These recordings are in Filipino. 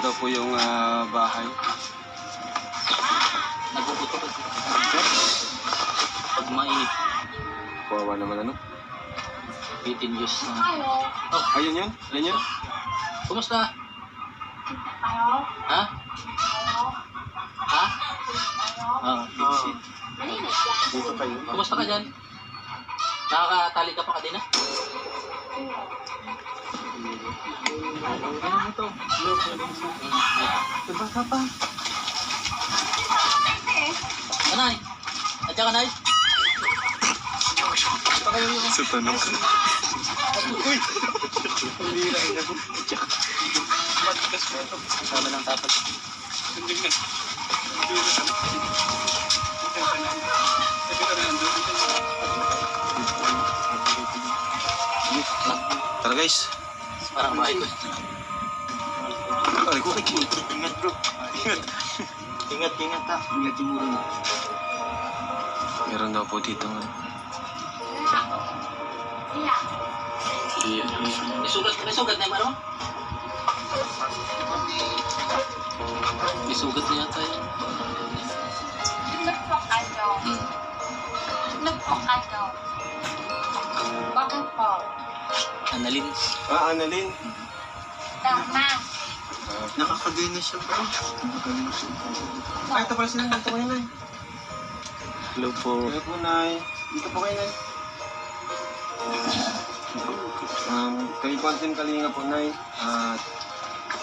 daw po yung bahay. Nagpuputok. Pag mainit. Kawawa naman ano. 18 years na. Oh, ayun yun? Ayun yun? Kumusta? Ha? Ha? Vincent. Dito kayo. Kumusta ka dyan? Nakakatali ka pa ka din ah? Ano mo to? Diba ka pa? Anay? At saka Nay? Sa tanong. Uy! Hindi lang ina. Matikas mo ito. Kasama ng tapat. Hindi na. Hindi na. Tara guys. Parang bahay ko. Ay ko kay ingat bro. Ingat. Ingat ha. Ingat yung ulo mo. Meron daw po dito nga. Iya. May sugat na yung ano? May sugat na yata yun. Bakit po? Annalyn. Annalyn. Tama. Nakakagay na siya bro. Nakakagay na siya. Ay, ito pala sila. Dito kayo, Nay. Hello po. Hello po, Nay. Dito po kayo, Nay. Kay Quantum Kalinga po, Nay.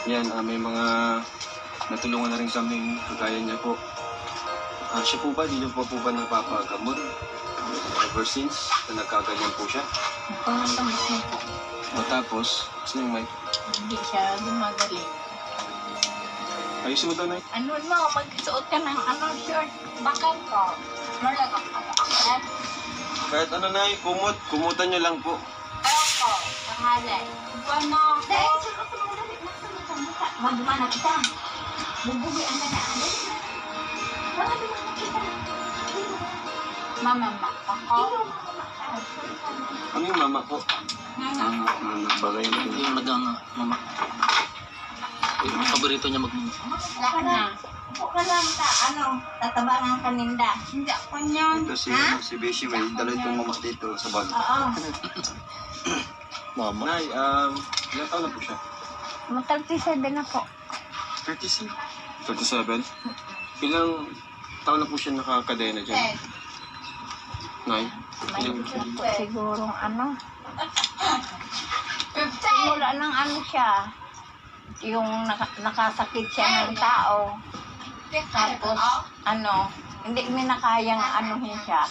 Yan, may mga natulungan na rin kami kagaya niya po. Siya po ba, di niyo po ba nagpapagamot? Ever since na nagkaganyan po siya. Pangatang mo po. O tapos, sino yung mic? Hindi siya gumagaling. Ayusin mo daw, Nay. Ano mo, magsuot ka ng shirt. Bakit po? Malaga ka po. Kahit ano, Nay, kumutan niyo lang po. Ayaw po. Pangalay. Ano? Dahil sa ako nang dali. Magmana kita. Bubugian ka na. Magmana kita. Mama, ako. Ano yung mama po? Nagbagay na rin. Yung mama. Yung paborito niya magmama. Laka na. Upo ka lang ta. Tatabangan ka ninda. Hindi ako niyan. Ito si Beshi, may dala itong mama dito sa bag. Oo. Mama? Nay, ilang taon na po siya? Mag-37 na po. 37? 37? Ilang taon na po siya nakakadena dyan? Nay? Ilang Po, sigurong simula ng siya. Yung nakasakit siya ng tao. Tapos, hindi minakayang anuhin siya.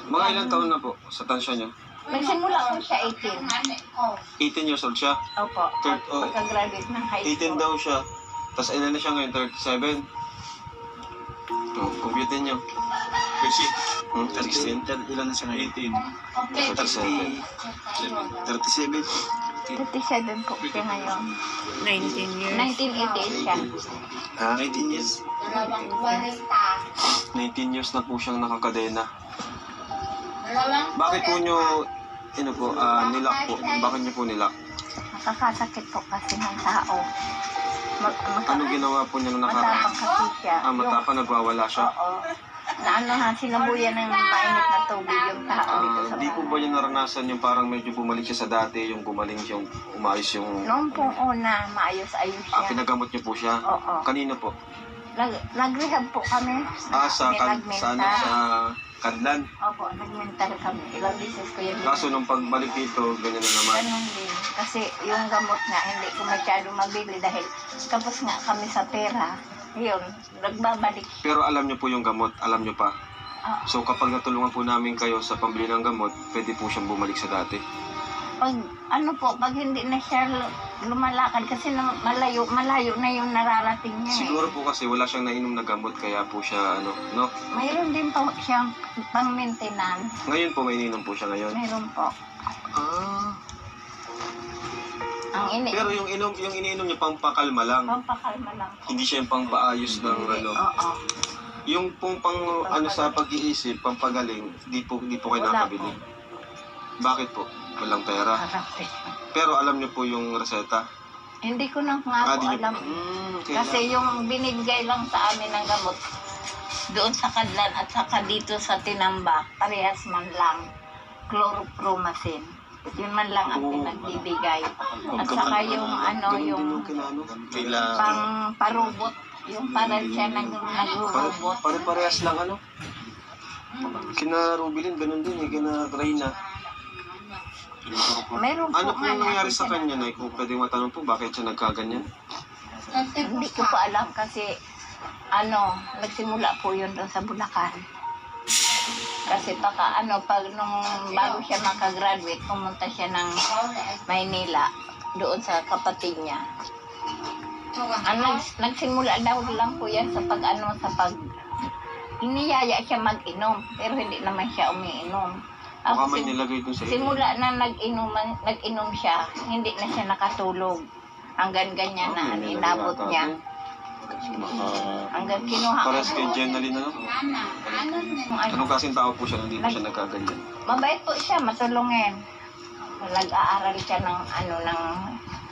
Mga ilang taon na po sa tansya niya? Nagsimula po siya 18. 18 years old siya? Opo. Pagka-graduate ng high 18 school. daw siya. Tapos ilan na siya ngayon? 37? Compute niyo. Beshi? 16? Ilan na siya ngayon? 18. 37? 37 po siya ngayon. 19 years. 1988 siya. 19 years. 19 years na po siyang nakakadena. Bakit po nyo, nilak po? Bakit nyo po nilak? Nakakasakit po kasi ng tao. Ano ginawa po niya nung Matapang kasi siya. matapang, nagwawala siya? Oo. Sinabuyan ng mainit na tubig yung tao dito sa Di po ba niya naranasan yung parang medyo bumalik siya sa dati, yung gumaling siya, yung umayos yung... Noong pong una, maayos-ayos siya. pinagamot niyo po siya? Oo. Kanino po? Nag-rehab po kami. Sa Nag-mental. Kadlan. Opo, nag-mental kami. Ilang beses ko yun. Kaso nung pagbalik dito, ganyan na naman. Ganun din. Kasi yung gamot nga, hindi ko masyado mabili dahil tapos nga kami sa pera. Yun, nagbabalik. Pero alam niyo po yung gamot, alam niyo pa. Oo. So kapag natulungan po namin kayo sa pambili ng gamot, pwede po siyang bumalik sa dati. Pag hindi na siya lumalakad kasi malayo na yung nararating niya. Siguro po kasi wala siyang nainom na gamot, kaya po siya, no? Mayroon din po siyang pang-maintenance. Ngayon po, may ininom po siya ngayon. Mayroon po. Pero yung iniinom niya pampakalma lang. Pampakalma lang po. Hindi siya yung pangpaayos ng Oo. Yung pang sa pag-iisip, pampagaling, di po kayo Wala nakabili. Bakit po? Walang pera. Harap eh. Pero alam niyo po yung reseta. Hindi ko na nga po Di niyo alam. Kasi yung binibigay lang sa amin ng gamot doon sa Kadlan at saka dito sa Tinamba, parehas man lang chloropromazine. Yun man lang ang pinagbibigay. At saka yung yung parubot, yung parang siya nag-robot. Pare-parehas lang ano. Kina Rubilin, ganun din eh. Kina Reyna. Meron po Ano po nga nangyari na- sa kanya, Nay? Kung pwede matanong po, bakit siya nagkaganyan? Hindi ko po alam kasi nagsimula po yun doon sa Bulacan. Kasi pag nung bago siya makagraduate, pumunta siya ng Maynila doon sa kapatid niya. Nagsimula daw lang po yan sa iniyaya siya mag-inom, pero hindi naman siya umiinom. Baka may nilagay dun sa Simula na nag-inom siya, hindi na siya nakatulog. Hanggang ganyan na inabot niya. Hanggang kinuha ko. Pares kay Jenaline, ano? Anong kasing tao po siya, hindi po siya nagkaganyan? Mabait po siya, matulungin. Nag-aaral siya ng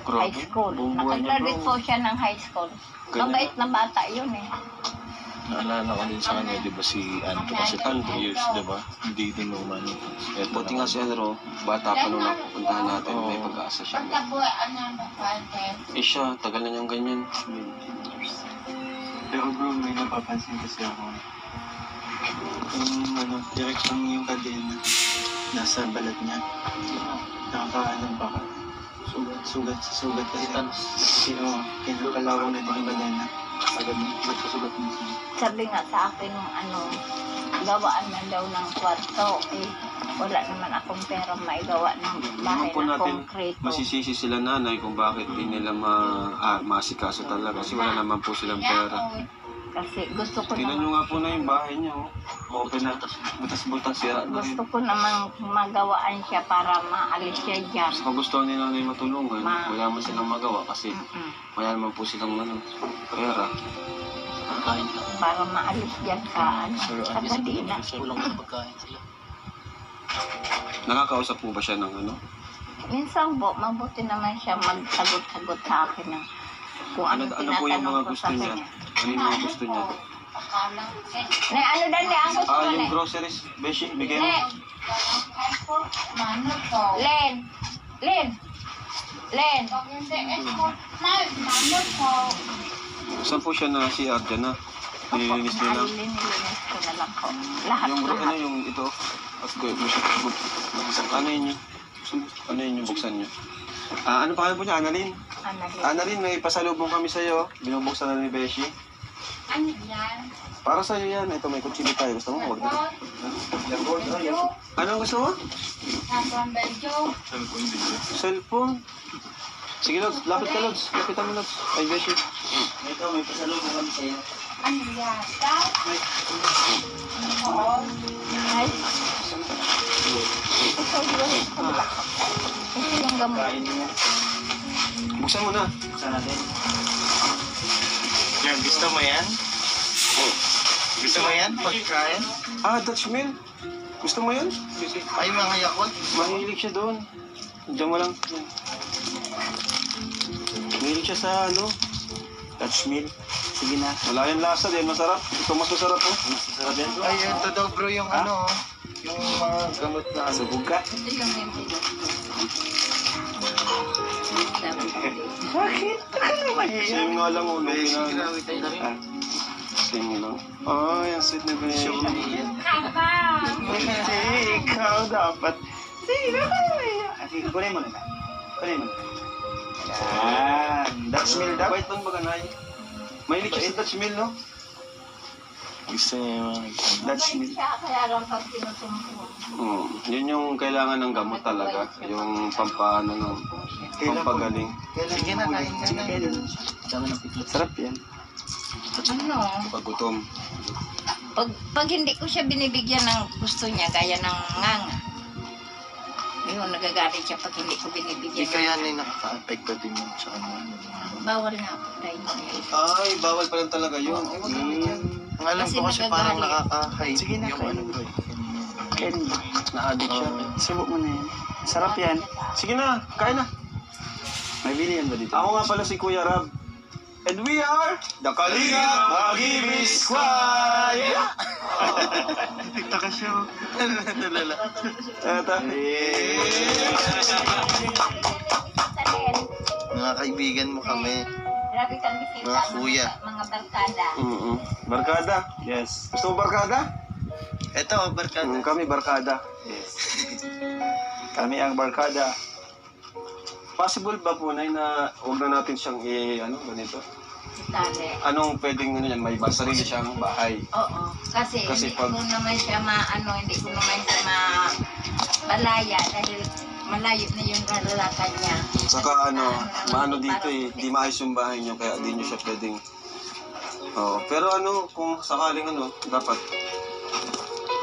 high school. Nakagraduate po siya ng high school. Mabait na bata yun eh. Naalala ko din sa kanya, di ba si Anto kasi 10 years, di ba? Hindi din naman. Buti nga si Anro, bata pa nung napuntahan natin, may pag-asa siya. Eh siya, tagal na niyang ganyan. Pero bro, may napapansin kasi ako. Yung direksyon yung kadena, nasa balat niya. Nakakaalam baka. Sugat sa sugat kasi. Kinakalawang na din yung kadena. Nagkasugat mo siya. Sabi nga sa akin nung gawaan man daw ng kwarto. Wala naman akong pera maigawa ng bahay Naman po na natin konkreto. masisisi sila nanay kung bakit di nila masikaso talaga kasi wala naman po silang pera. Kasi gusto ko Tignan naman, nyo nga po na yung bahay niya, oh. Open na, butas-butas, sira na rin. gusto ko naman magawaan siya para maalis siya dyan. Sa kagustuhan ni nanay matulungan, wala man silang magawa kasi Mm-mm. wala naman po silang pera. Pagkain lang. Para maalis dyan sa sa Kadina. Kulang sa pagkain sila. Nakakausap po ba siya ng Minsan po, mabuti naman siya magsagot-sagot sa akin ng kung ano Ano po yung mga tinatanong ko gusto sa niya? kanya. Ano yung mga gusto niya? Na ano dali ang gusto mo, Yung Len? groceries, Beshi, bigay mo. Len! Len! Len! Saan po siya na CR dyan na? Nililinis niya na. Nililinis ko na lang ko. Lahat. Yung ito? At ko, ano yun yun? Ano yun yung buksan niyo? Ano pa kayo po niya? Annalyn? Annalyn, may pasalubong kami sa'yo. Binubuksan na ni Beshi. Ano yan? Para sa'yo yan. Ito, may kutsili tayo. Gusto mo? Huwag na. Anong gusto mo? Cellphone. Sige, Lods. Lapit ka, Lods. Lapitan mo, Lods. Ay, Beshi. Ito, may pasalubong kami sa'yo. Ano yan? Ay. Ikaw, ito yung gamot. Kain mo. Buksan mo na. Buksan natin. Yan, gusto mo yan? Gusto mo yan? Pagkain? Dutch Mill. Gusto mo yun? Ay, mga yakot. Mahilig siya doon. Diyan mo lang. Mahilig siya sa Dutch Mill. Sige na. Wala yung lasa din. Masarap. Ito mas masarap po. Masarap yan. Ay, ito daw bro yung yung mga gamot na Sa buga. Ito yung nempilo. Bakit? Ano mahiya? Same nga lang ulo. Sige, grabe tayo na rin. Same lang. Yung sweet na ganyan. Siya mahiya. Hindi, ikaw dapat. Sige, mahiya. Sige, kunin mo na. Kunin mo na. Yan. Dutch Mill daw. Bait lang baga, Nay. Mahilig siya sa Dutch Mill, no? Gusto niya yung mga Dutch Mill. Siya, kaya lang pag tinutungko. Yun yung kailangan ng gamot talaga. Yung pampagaling. Sige na, kain ka na. Dami ng piklot. Sarap yan. Ano? Pagutom. Pag hindi ko siya binibigyan ng gusto niya, gaya ng nganga. Yung nagagalit siya pag hindi ko binibigyan. Kaya nakaka-apekto din yun sa ano. Bawal nga po tayo. Ay, bawal pa lang talaga yun. Ang alam ko kasi parang nakaka-hide Sige na, yung kain. ano bro. Kain mo. Na-addict siya. Subok mo na yan. Sarap yan. Sige na, kain na. May bilihan ba dito? Ako nga pala si Kuya Rab. And we are the Kalingap Mag-ibig Squad! Yeah! Takasyo. Nalala. Eto. Mga kaibigan mo kami. Grabe kami kita, Mga kuya. mga barkada. Barkada. Yes. Gusto mo barkada? Ito, barkada. Kami barkada. Yes. Kami ang barkada. Possible ba po na huwag na natin siyang ganito? Itali. Anong pwedeng yan? May sarili siyang bahay. Oo. Kasi hindi Kasi ko naman siya hindi ko naman siya malaya dahil malayo na yung lalakad niya. Saka maano dito hindi maayos yung bahay niyo kaya hindi niyo siya pwedeng. Oo. Pero kung sakaling dapat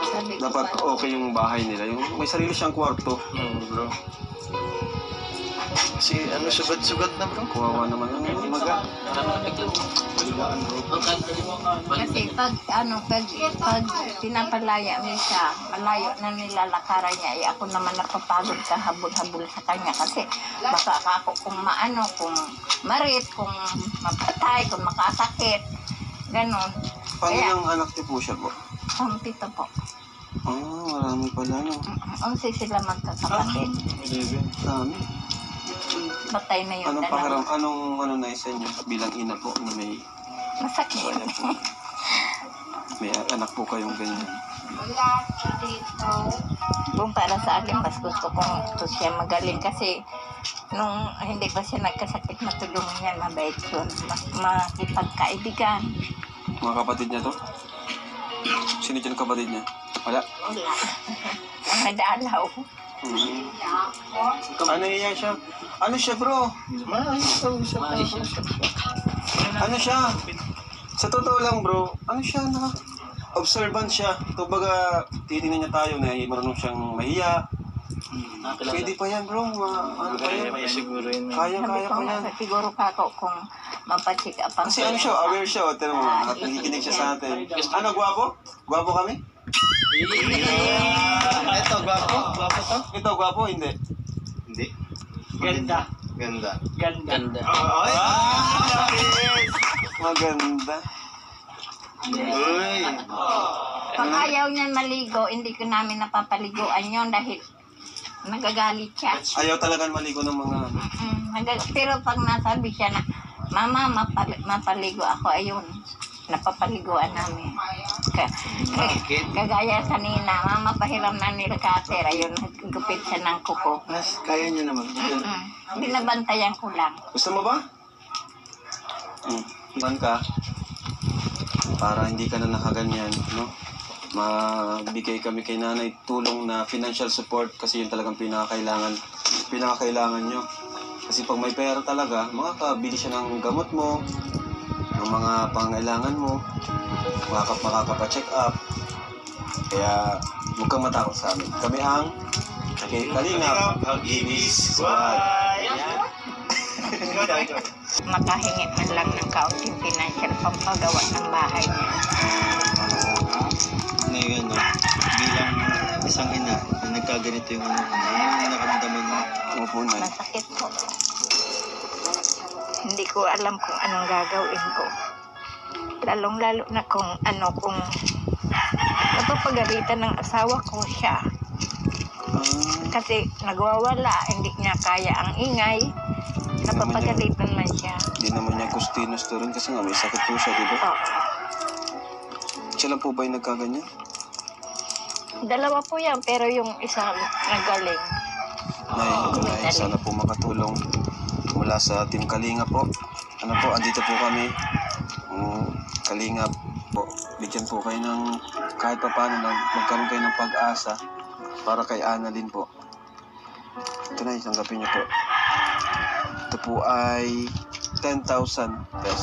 Sabi ko pa, okay yung bahay nila. Yung may sarili siyang kwarto. Bro. Kasi sugat-sugat na bro. Kuwawa naman yung maga. kasi pag pinapalaya mo siya, malayo na nilalakaran niya, ako naman napapagod ka habol-habol sa kanya kasi baka ako kung kung marit, kung mapatay, kung makasakit, ganon. Pangilang anak niyo po siya po? Pampito po. Marami pala 11 sila magkakapatid. 11. Dami. Patay na yung Anong dalawa. anong naisa niyo bilang ina po na may Masakit. may anak po kayong ganyan? Kung para sa akin, mas gusto kong ito siya magaling kasi nung hindi pa siya nagkasakit, matulungan yan, mabait yun. Makipagkaibigan. Mga kapatid niya to? Sino dyan kapatid niya? Wala. Wala. Ang nadalaw. Ano iya siya? Ano siya bro? Maayos daw siya. Ano siya? Sa totoo lang bro, ano siya observant siya. Kumbaga, titingnan niya tayo na marunong siyang mahiya. Pwede pa yan bro, ano pa yan? Siguro yun. Kaya Sabi pa ko yan. nga, siguro ka ako kung mapacheck up ang Kasi siya, aware siya. Tignan mo, nakikinig siya sa atin. Ano, gwapo? Gwapo kami? Ito, gwapo. Gwapo to? Ito, gwapo, hindi. Hindi. Ganda. Ganda. Ganda. Maganda. Uy. Pag ayaw niyan maligo, hindi ko namin napapaliguan yon dahil nagagalit siya. Ayaw talagang maligo ng mga Pero pag nasabi siya na, Mama, mapaligo ako, ayun, napapaliguan namin. Kagaya kanina, Mama, pahiram na ni Kater, ayun, gupit siya ng kuko. Mas kaya niya naman. Binabantayan ko lang. Gusto mo ba? Iban ka. Para hindi ka na nakaganyan, no? Magbigay kami kay nanay tulong na financial support kasi yun talagang pinakakailangan nyo. Kasi pag may pera talaga, makakabili siya ng gamot mo, ng mga pangailangan mo, makakapa-check up. Kaya huwag kang matakot sa amin. Kami ang Kalingap Mag-ibig Squad. Makahingi man lang ng kaunting financial pampagawa ng bahay niya. Ngayon, bilang isang ina na nagkaganito yung nakaramdaman mo. Opo na. Masakit po. Hindi ko alam kung anong gagawin ko. Lalong-lalo na kung napapagalitan ng asawa ko siya. Kasi nagwawala, hindi niya kaya ang ingay. Napapagalitan man siya. Hindi naman niya gustinos to rin kasi nga may sakit po siya, di ba? Oo. Siya lang po ba yung nagkaganyan? Dalawa po yan, pero yung isa nagaling. Nay, sana po makatulong mula sa Team Kalinga po. Andito po kami. Kalinga po. Bigyan po kayo ng kahit pa paano lang magkaroon kayo ng pag-asa para kay Annalyn po. Ito na, tanggapin niyo po. Ito po ay 10,000 pesos.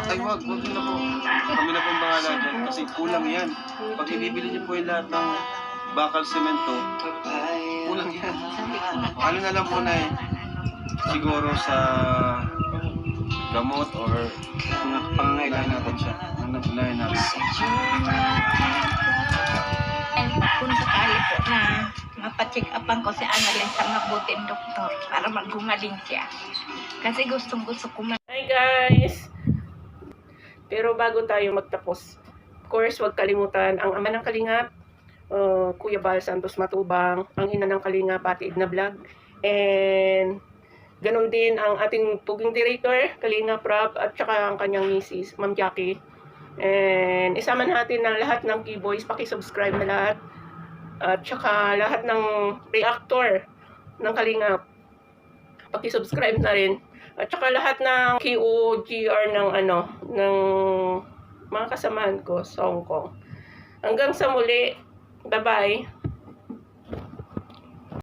Ay, wag na po. Kami na pong bahala dyan kasi kulang yan. Pag ibibili niyo po yung lahat ng bakal semento, kulang yan. Ano na lang po na siguro sa gamot or Pangangailangan natin siya. nangangailangan natin. And kung sakali po na mapacheck upan ko si Annalyn sa mabuting doktor para magumaling siya. Kasi gustong-gusto ko Hi guys! Pero bago tayo magtapos, of course, huwag kalimutan ang ama ng Kalingap, Kuya Bal Santos Matubang, ang ina ng Kalingap, Ate Edna Vlog, and ganun din ang ating puging director, Kalingap Rob, at saka ang kanyang misis, Ma'am Jackie. And isama natin ang lahat ng K-Boys, paki-subscribe na lahat, at saka lahat ng reactor ng Kalingap, paki-subscribe na rin. At saka lahat ng KOGR ng ng mga kasamahan ko sa Hong Kong. Hanggang sa muli, bye-bye.